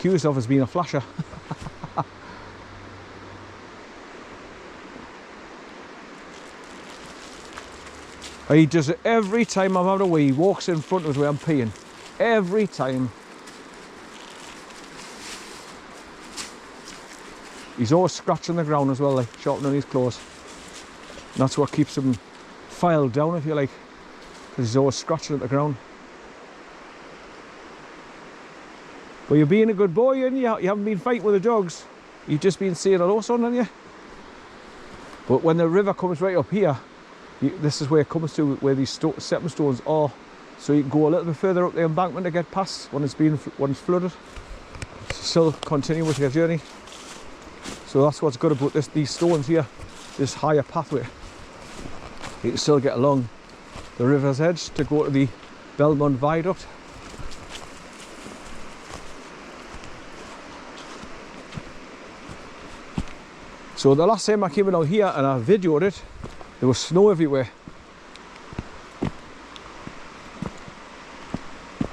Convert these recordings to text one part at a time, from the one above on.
accused of as being a flasher. He does it every time I'm having a wee. He walks in front of us where I'm peeing. Every time. He's always scratching the ground as well, like sharpening his claws. And that's what keeps him filed down, if you like. Because he's always scratching at the ground. But you're being a good boy, and you haven't been fighting with the dogs. You've just been saying hello, son, haven't you? But when the river comes right up here, this is where it comes to, where these stepping stones are. So you can go a little bit further up the embankment to get past when it's flooded. Still continue with your journey. So that's what's good about these stones here, this higher pathway. You can still get along the river's edge to go to the Belmont Viaduct. So the last time I came along here and I videoed it, there was snow everywhere.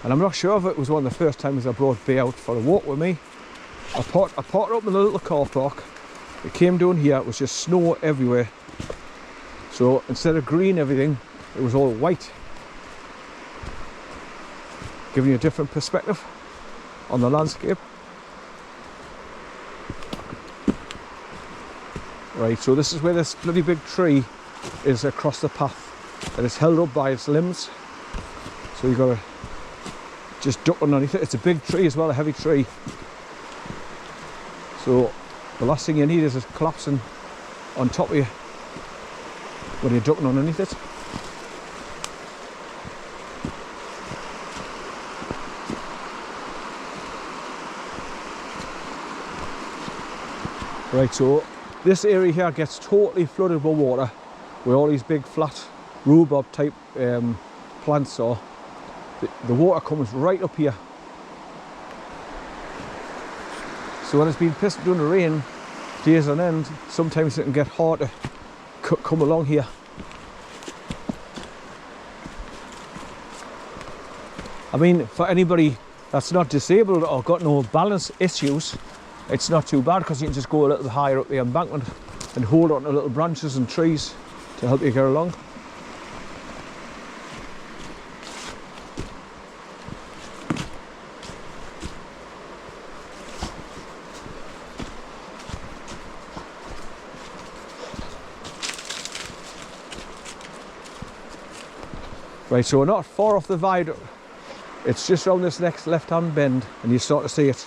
And I'm not sure if it was one of the first times I brought Bay out for a walk with me. I parked up in the little car park. It came down here, it was just snow everywhere. So instead of green everything, it was all white. Giving you a different perspective on the landscape. Right, so this is where this bloody big tree is across the path. And it's held up by its limbs. So you've got to just duck underneath it. It's a big tree as well, a heavy tree. So the last thing you need is collapsing on top of you when you're ducking underneath it. Right, so this area here gets totally flooded with water, where all these big flat rhubarb type plants are. The water comes right up here. So when it's been pissing during the rain, days on end, sometimes it can get hard to come along here. I mean, for anybody that's not disabled or got no balance issues, it's not too bad, because you can just go a little higher up the embankment and hold on to little branches and trees to help you get along. Right, so we're not far off the viaduct. It's just around this next left-hand bend and you start to see it.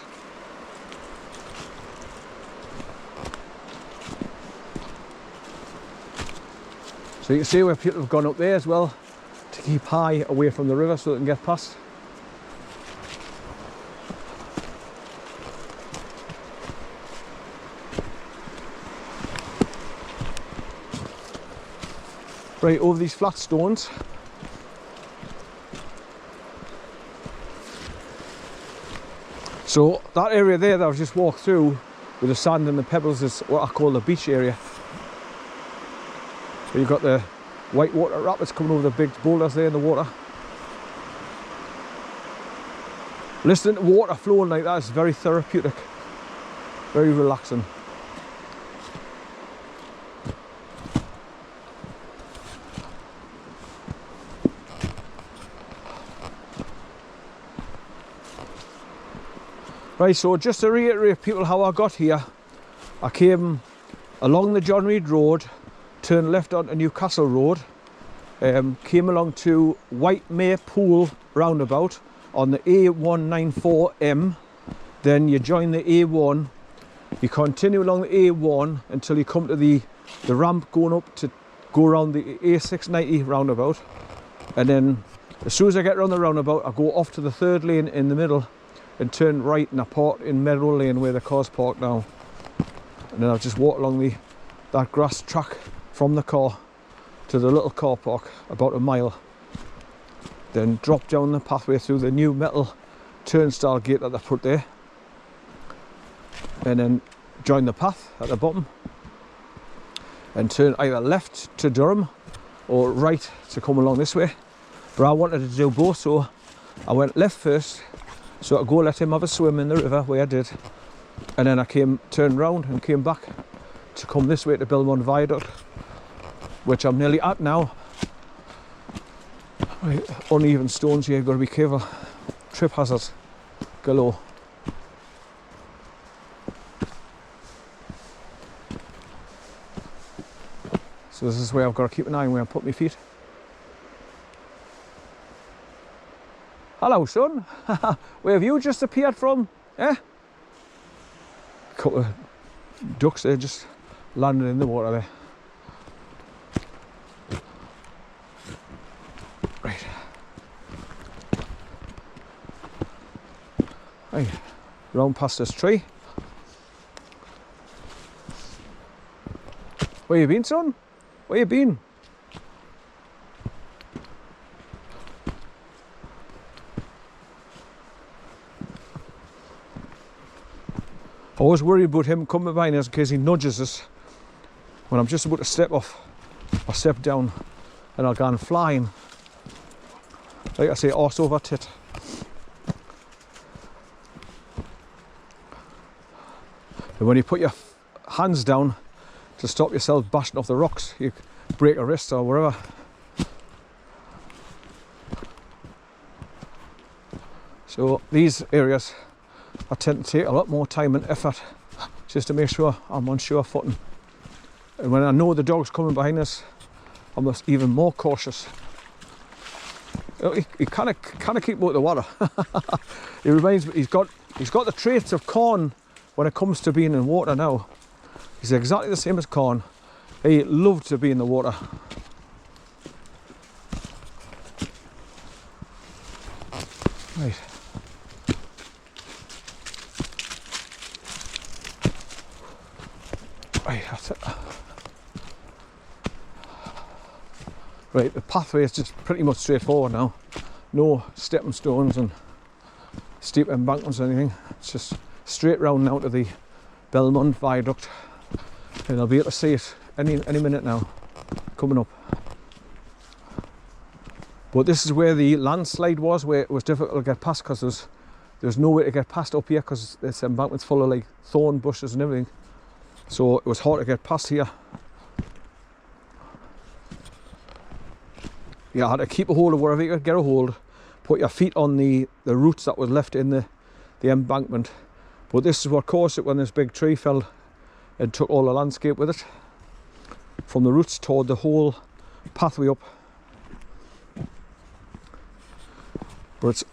So you can see where people have gone up there as well to keep high away from the river so they can get past. Right, over these flat stones. So that area there that I've just walked through with the sand and the pebbles is what I call the beach area. So you've got the white water rapids coming over the big boulders there in the water. Listening to water flowing like that is very therapeutic, very relaxing. Right, so just to reiterate people how I got here, I came along the John Reed Road, turned left onto Newcastle Road, came along to Whitemere Pool roundabout on the A194M, then you join the A1, you continue along the A1 until you come to the ramp going up to go around the A690 roundabout, and then as soon as I get around the roundabout I go off to the third lane in the middle and turn right and I park in Meadow Lane where the car's parked now, and then I'll just walk along that grass track from the car to the little car park, about a mile, then drop down the pathway through the new metal turnstile gate that they put there, and then join the path at the bottom and turn either left to Durham or right to come along this way. But I wanted to do both, so I went left first, So I go let him have a swim in the river, where I did, and then I turned round and came back to come this way to Belmont Viaduct, which I'm nearly at now. Right, uneven stones here, you've got to be careful. Trip hazards galore. So this is where I've got to keep an eye on where I put my feet. Hello, son. Where have you just appeared from? Eh? A couple of ducks there just landed in the water there. Right. Right. Round past this tree. Where you been, son? Where you been? I was worried about him coming behind us in case he nudges us when I'm just about to step off or step down, and I'll go and flying. Like I say, arse over tit. And when you put your hands down to stop yourself bashing off the rocks, you break a wrist or wherever. So these areas I tend to take a lot more time and effort just to make sure I'm on sure footing. And when I know the dog's coming behind us, I'm even more cautious. He kind of keep out the water. He reminds me, he's got the traits of corn when it comes to being in water now. He's exactly the same as corn. He loved to be in the water. Right. Right, that's it. Right, the pathway is just pretty much straightforward now. No stepping stones and steep embankments or anything. It's just straight round now to the Belmont Viaduct. And I'll be able to see it any minute now, coming up. But this is where the landslide was, where it was difficult to get past because there's no way to get past up here because this embankment's full of like thorn bushes and everything. So it was hard to get past here. Yeah, I had to keep a hold of wherever you could get a hold, put your feet on the roots that was left in the embankment. But this is what caused it when this big tree fell and took all the landscape with it. From the roots toward the whole pathway up. But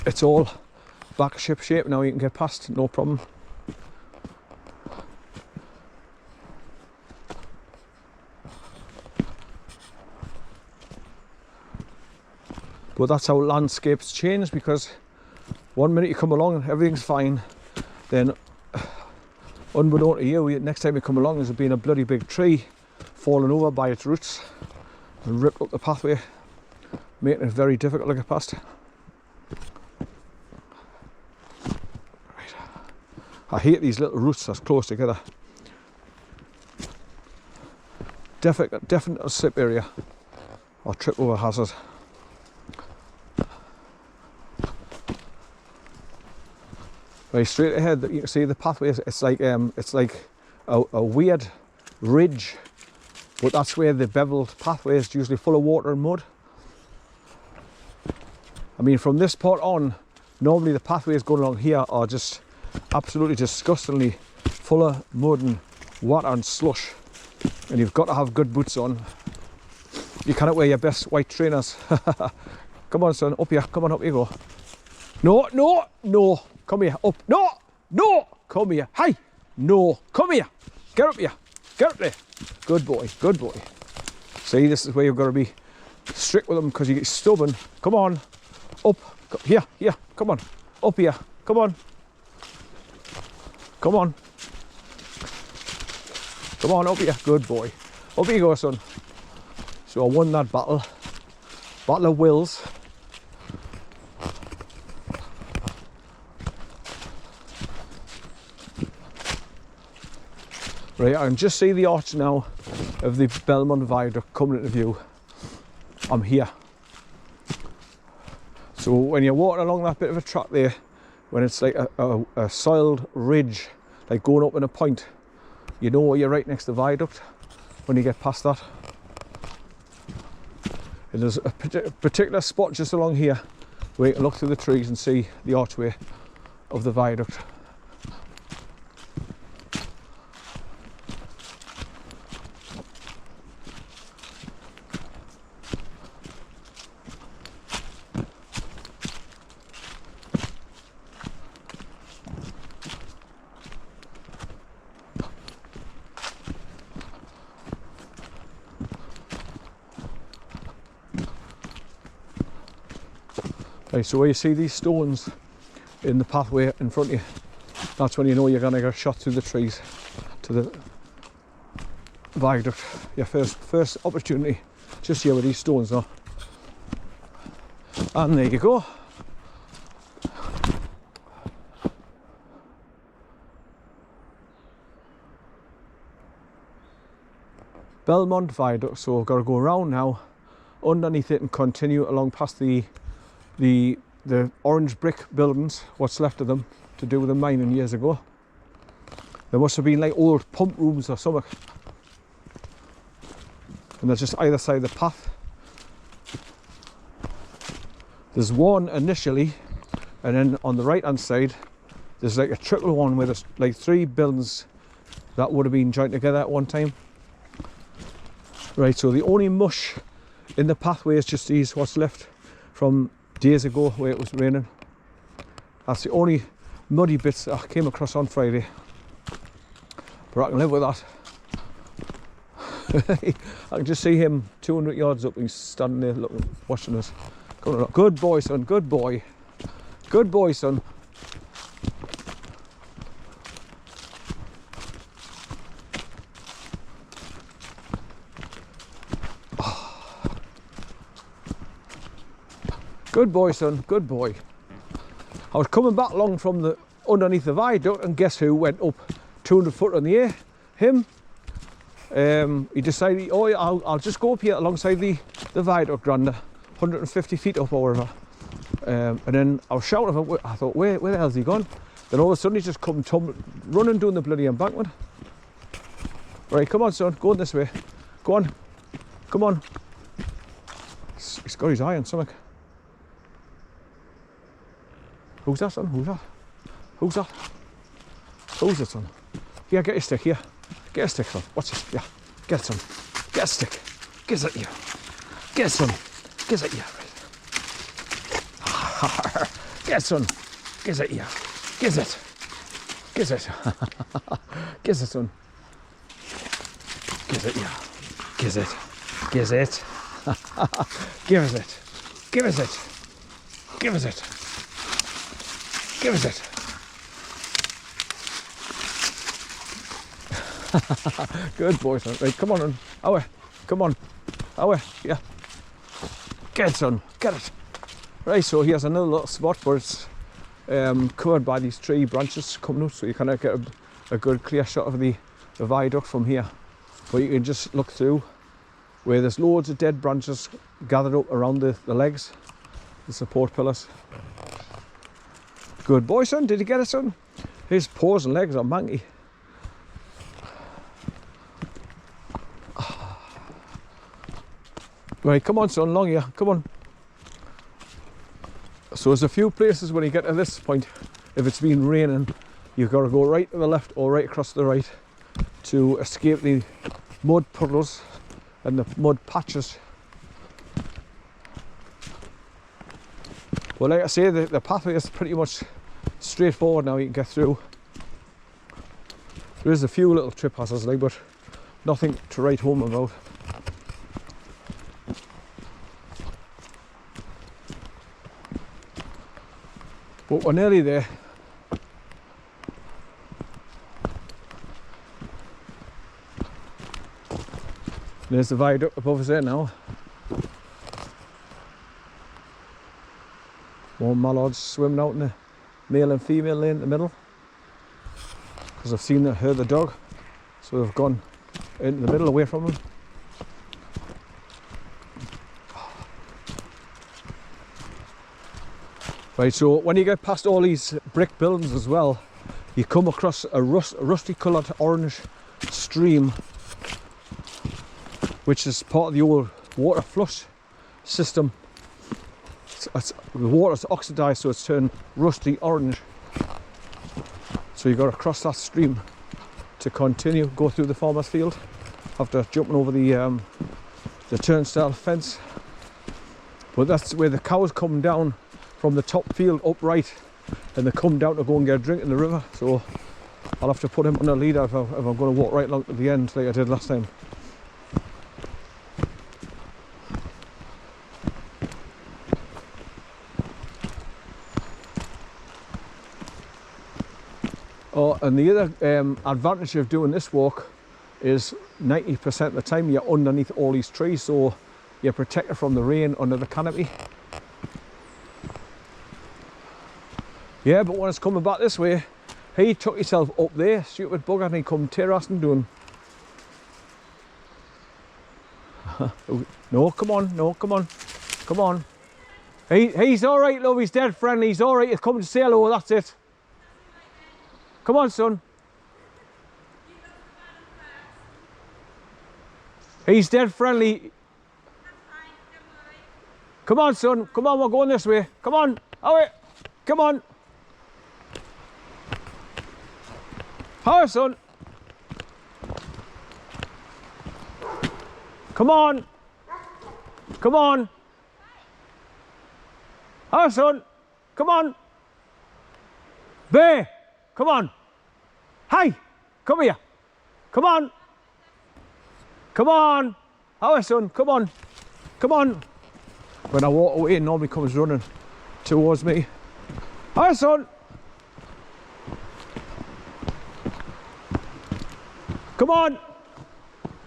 it's all back ship shape now, you can get past, no problem. But that's how landscapes change, because one minute you come along and everything's fine, then unbeknown to you, next time you come along there's been a bloody big tree fallen over by its roots and ripped up the pathway, making it very difficult to get past. Right. I hate these little roots that's close together. Definite slip area or trip over hazard. Right, straight ahead, you can see the pathway. It's like a weird ridge, but that's where the beveled pathway is usually full of water and mud. I mean, from this part on, normally the pathways going along here are just absolutely disgustingly full of mud and water and slush, and you've got to have good boots on. You cannot wear your best white trainers. Come on, son, up here. Come on, up you go. No, no, no. Come here, up. No, no, come here. Hey, no, come here. Get up here. Get up there. Good boy, good boy. See, this is where you've got to be strict with them because you get stubborn. Come on, up. Here, here. Come on, up here. Come on. Come on. Come on, up here. Good boy. Up you go, son. So I won that battle. Battle of wills. Right, I can just see the arch now of the Belmont Viaduct coming into view. I'm here. So when you're walking along that bit of a track there, when it's like a soiled ridge, like going up in a point, you know you're right next to the viaduct when you get past that. And there's a particular spot just along here where you can look through the trees and see the archway of the viaduct. Right, so where you see these stones in the pathway in front of you, that's when you know you're going to get shot through the trees to the viaduct. Your first opportunity, just here with these stones now. And there you go. Belmont Viaduct, so we've got to go around now, underneath it and continue along past the orange brick buildings, what's left of them, to do with the mining years ago. There must have been like old pump rooms or something. And they're just either side of the path. There's one initially, and then on the right hand side, there's like a triple one where there's like 3 buildings that would have been joined together at one time. Right, so the only mush in the pathway is just these, what's left from days ago where it was raining. That's the only muddy bits that I came across on Friday, but I can live with that. I can just see him 200 yards up, he's standing there looking, watching us. Good boy, son, good boy. Good boy, son. Good boy, son, good boy. I was coming back along from the underneath the viaduct, and guess who went up 200 foot in the air? Him. He decided, oh yeah, I'll just go up here alongside the viaduct, Granda, 150 feet up or whatever. And then I was shouting at him, I thought, where the hell's he gone? Then all of a sudden he just come running down the bloody embankment. Right, come on, son, go on this way. Go on, come on. He's got his eye on something. Who's that, son? Who's that? Who's that? Who's it, son? Here, get your stick, here. Get a stick, son. Watch this. Yeah. Get it, son. Get a stick. Get it here. Get it, son. Get it here. Get it, son. Get it here. Get it. Get it. Get it, son. Get it here. Get it. Get it. Give us it. Give us it. Give us it. Give us it. Good boy, son. Right, come on, away. Come on, away. Yeah. Get it, son. Get it. Right, so here's another little spot where it's covered by these tree branches coming out, so you kind of get a good clear shot of the viaduct from here. But you can just look through where there's loads of dead branches gathered up around the legs, the support pillars. Good boy, son. Did you get it, son? His paws and legs are manky. Right, come on, son, along here. Come on. So there's a few places when you get to this point, if it's been raining, you've got to go right to the left or right across to the right to escape the mud puddles and the mud patches. Well, like I say, the pathway is pretty much straightforward now. You can get through. There is a few little trip hazards, like, but nothing to write home about. But we're nearly there. There's the viaduct above us there now. More mallards swimming out in the male and female lane in the middle. Because I've heard the dog, so they've gone into the middle away from them. Right, so when you get past all these brick buildings as well, you come across a rusty coloured orange stream, which is part of the old water flush system. The water's oxidised, so it's turned rusty orange. So you've got to cross that stream to continue, go through the farmer's field after jumping over the turnstile fence. But that's where the cows come down from the top field upright, and they come down to go and get a drink in the river. So I'll have to put him on a leader if I'm going to walk right along to the end like I did last time. Oh, and the other advantage of doing this walk is 90% of the time you're underneath all these trees, so you're protected from the rain under the canopy. Yeah, but when it's coming back this way, he took himself up there, stupid bugger, and he come terracing doing. No, come on, no, come on, come on. He's all right, love, he's dead friendly, he's all right, he's coming to say hello, that's it. Come on, son. He's dead friendly. Come on, son. Come on, we're going this way. Come on. Away. Come on. Hi, son. Come on. Come on. Hi, son. Come on. Bear. Come on. Hi. Come here. Come on. Come on. Hi, son. Come on. Come on. When I walk away, nobody comes running towards me. Hi, son. Come on.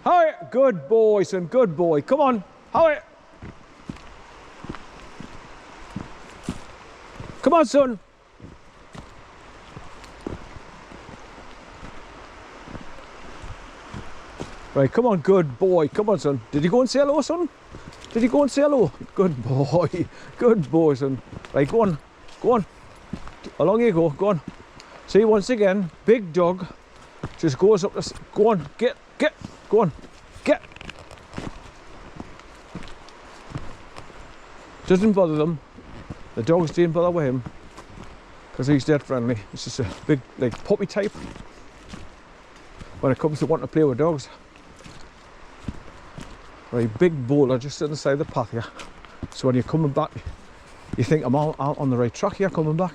Hi. Good boy, son. Good boy. Come on. Hi. Come on, son. Right, come on, good boy. Come on, son. Did you go and say hello, son? Did you go and say hello? Good boy. Good boy, son. Right, go on. Go on. Along you go. Go on. See, once again, big dog just goes up the... Go on. Get. Go on. Get. Doesn't bother them. The dogs didn't bother with him because he's dead friendly. It's just a big, like, puppy type when it comes to wanting to play with dogs. Right, big boulder just on the side of the path here. So when you're coming back, you think I'm on the right track here coming back.